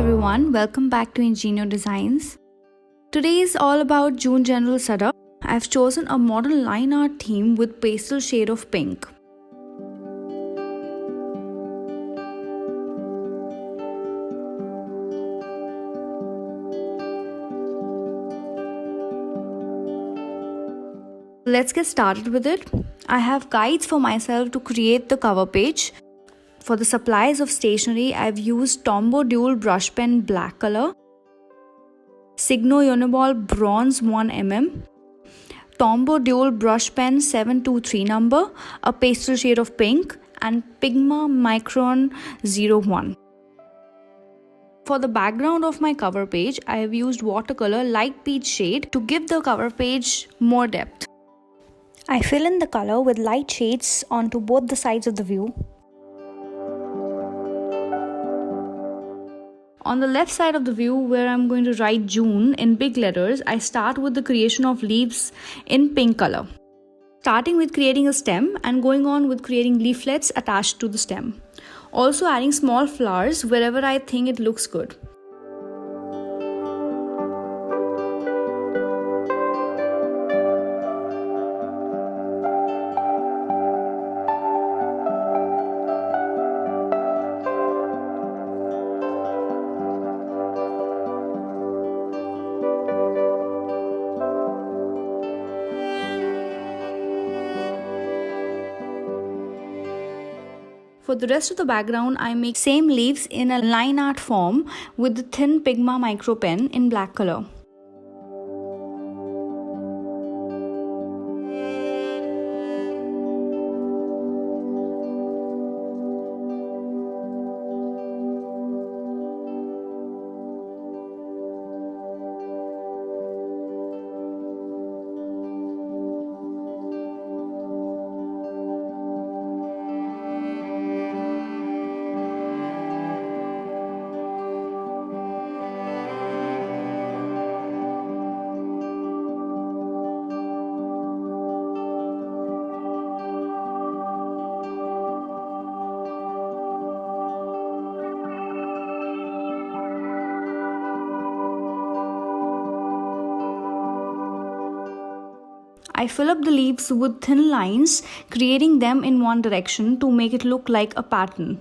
everyone, welcome back to Ingenio Designs. Today is all about June general setup. I've chosen a modern line art theme with pastel shade of pink. Let's get started with it. I have guides for myself to create the cover page. For the supplies of stationery, I've used Tombow Dual Brush Pen black color, Signo Uniball Bronze 1mm, Tombow Dual Brush Pen 723 number, a pastel shade of pink, and Pigma Micron 01. For the background of my cover page, I have used watercolor light peach shade to give the cover page more depth. I fill in the color with light shades onto both the sides of the view. On the left side of the view, where I'm going to write June in big letters, I start with the creation of leaves in pink color. Starting with creating a stem and going on with creating leaflets attached to the stem. Also adding small flowers wherever I think it looks good. For the rest of the background, I make same leaves in a line art form with the thin Pigma micro pen in black color. I fill up the leaves with thin lines, creating them in one direction to make it look like a pattern.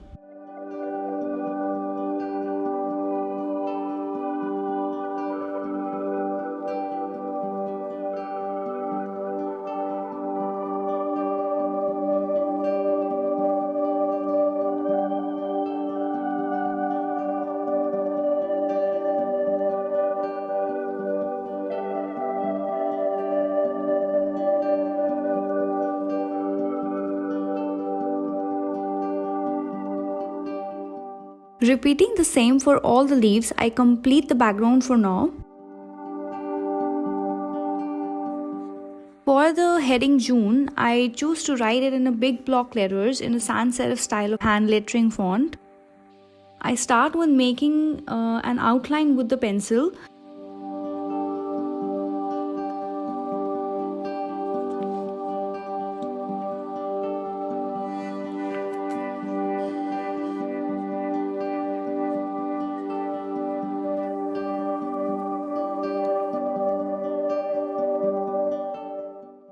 Repeating the same for all the leaves, I complete the background for now. For the heading June, I choose to write it in a big block letters in a sans serif style of hand lettering font. I start with making an outline with the pencil.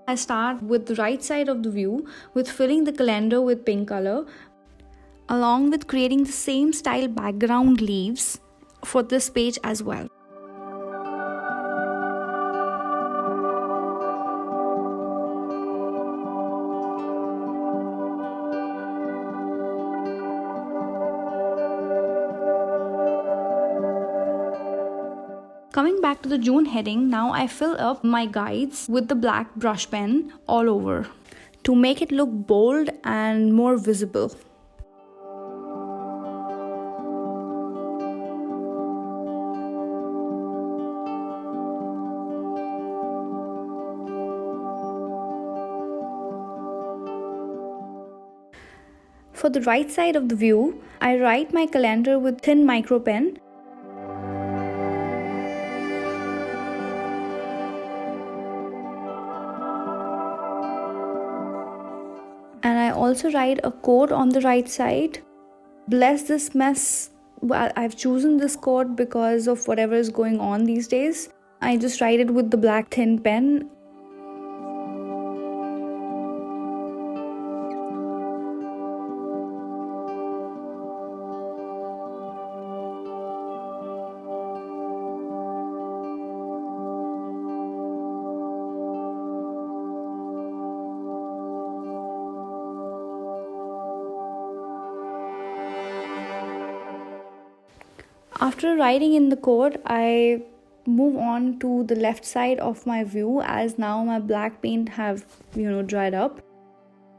I start with the right side of the view with filling the calendar with pink color, along with creating the same style background leaves for this page as well. Coming back to the June heading, now I fill up my guides with the black brush pen all over to make it look bold and more visible. For the right side of the view, I write my calendar with thin micro pen. And I also write a quote on the right side. Bless this mess Well, I've chosen this quote because of whatever is going on these days. I just write it with the black thin pen. After writing in the code, I move on to the left side of my view, as now my black paint have dried up.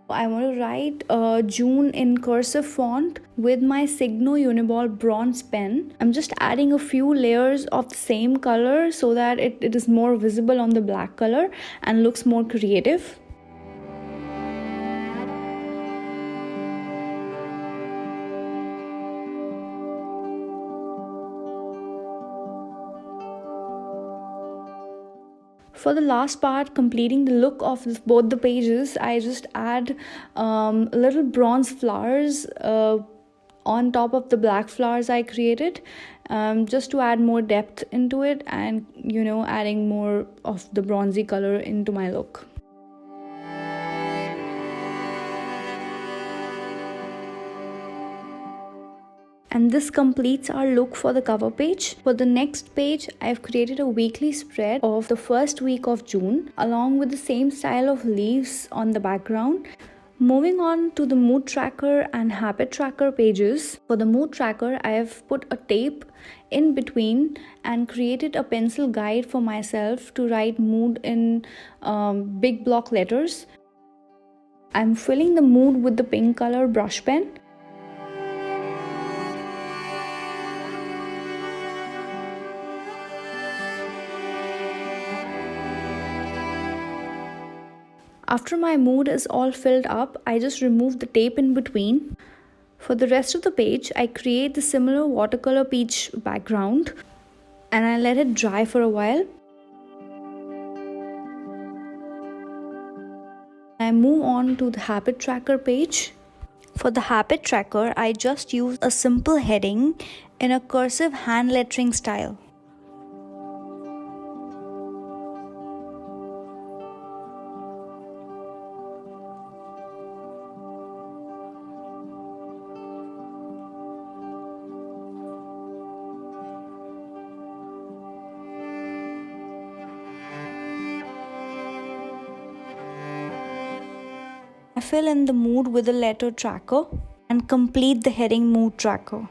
I want to write June in cursive font with my Signo Uniball bronze pen. I'm just adding a few layers of the same color so that it is more visible on the black color and looks more creative. For the last part, completing the look of both the pages, I just add little bronze flowers on top of the black flowers I created, just to add more depth into it and adding more of the bronzy color into my look. And this completes our look for the cover page. For the next page, I've created a weekly spread of the first week of June along with the same style of leaves on the background. Moving on to the mood tracker and habit tracker pages. For the mood tracker, I have put a tape in between and created a pencil guide for myself to write mood in big block letters. I'm filling the mood with the pink color brush pen. After my mood is all filled up, I just remove the tape in between. For the rest of the page, I create the similar watercolor peach background and I let it dry for a while. I move on to the habit tracker page. For the habit tracker, I just use a simple heading in a cursive hand lettering style. I fill in the mood with the letter tracker and complete the heading mood tracker.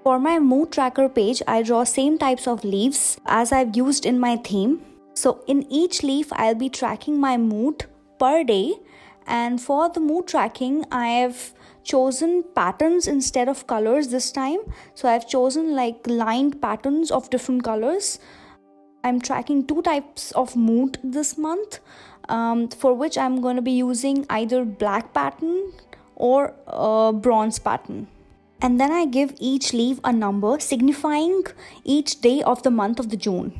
For my mood tracker page, I draw same types of leaves as I've used in my theme. So in each leaf, I'll be tracking my mood per day. And for the mood tracking, I have chosen patterns instead of colors this time. So I've chosen like lined patterns of different colors. I'm tracking 2 types of mood this month, for which I'm going to be using either black pattern or bronze pattern. And then I give each leaf a number signifying each day of the month of the June.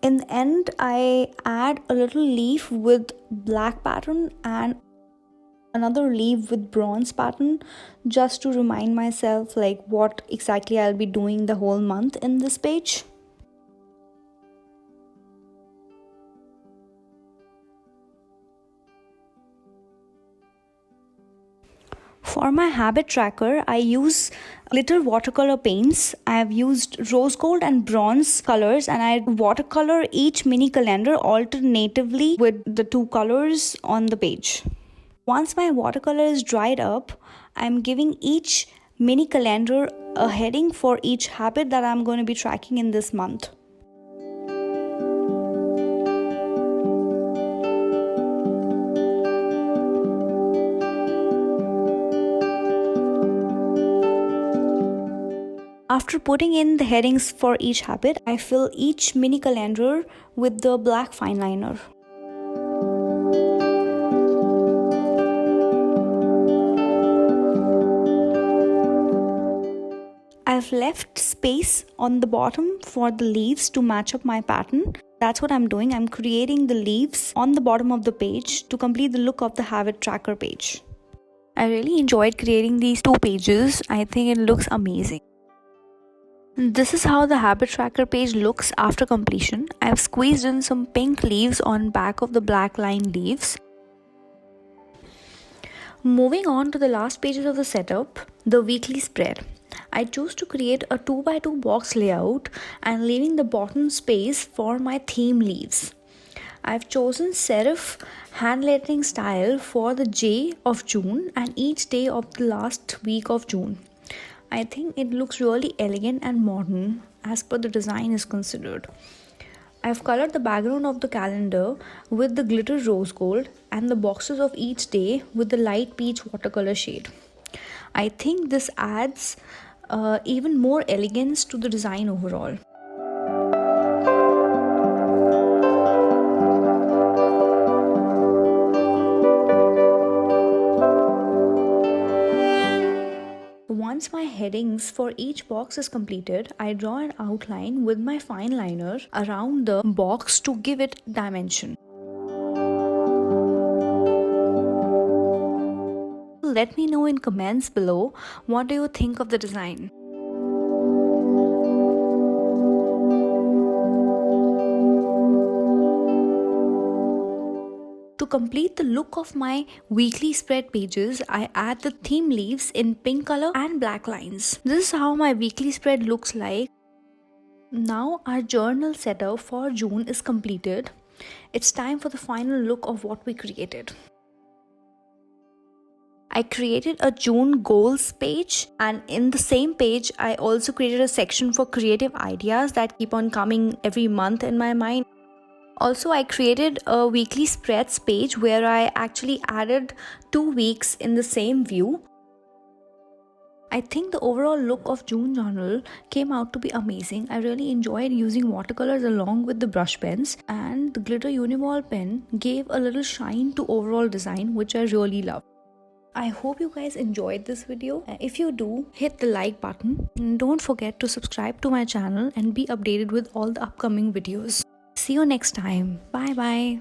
In the end, I add a little leaf with black pattern and another leaf with bronze pattern, just to remind myself like what exactly I'll be doing the whole month in this page. For my habit tracker, I use glitter watercolor paints. I have used rose gold and bronze colors, and I watercolor each mini calendar alternatively with the 2 colors on the page. Once my watercolor is dried up, I'm giving each mini calendar a heading for each habit that I'm going to be tracking in this month. After putting in the headings for each habit, I fill each mini calendar with the black fine liner. I've left space on the bottom for the leaves to match up my pattern. That's what I'm doing. I'm creating the leaves on the bottom of the page to complete the look of the habit tracker page. I really enjoyed creating these 2 pages. I think it looks amazing. This is how the habit tracker page looks after completion. I've squeezed in some pink leaves on back of the black line leaves. Moving on to the last pages of the setup, the weekly spread. I choose to create a 2x2 box layout and leaving the bottom space for my theme leaves. I've chosen serif hand lettering style for the J of June and each day of the last week of June. I think it looks really elegant and modern as per the design is considered. I've colored the background of the calendar with the glitter rose gold and the boxes of each day with the light peach watercolor shade. I think this adds even more elegance to the design overall. Once my headings for each box is completed, I draw an outline with my fine liner around the box to give it dimension. Let me know in comments below what do you think of the design. To complete the look of my weekly spread pages, I add the theme leaves in pink color and black lines. This is how my weekly spread looks like. Now our journal setup for June is completed. It's time for the final look of what we created. I created a June goals page, and in the same page I also created a section for creative ideas that keep on coming every month in my mind. Also, I created a weekly spreads page where I actually added 2 weeks in the same view. I think the overall look of June journal came out to be amazing. I really enjoyed using watercolors along with the brush pens, and the glitter Uniball pen gave a little shine to overall design, which I really love. I hope you guys enjoyed this video. If you do, hit the like button. And don't forget to subscribe to my channel and be updated with all the upcoming videos. See you next time. Bye bye.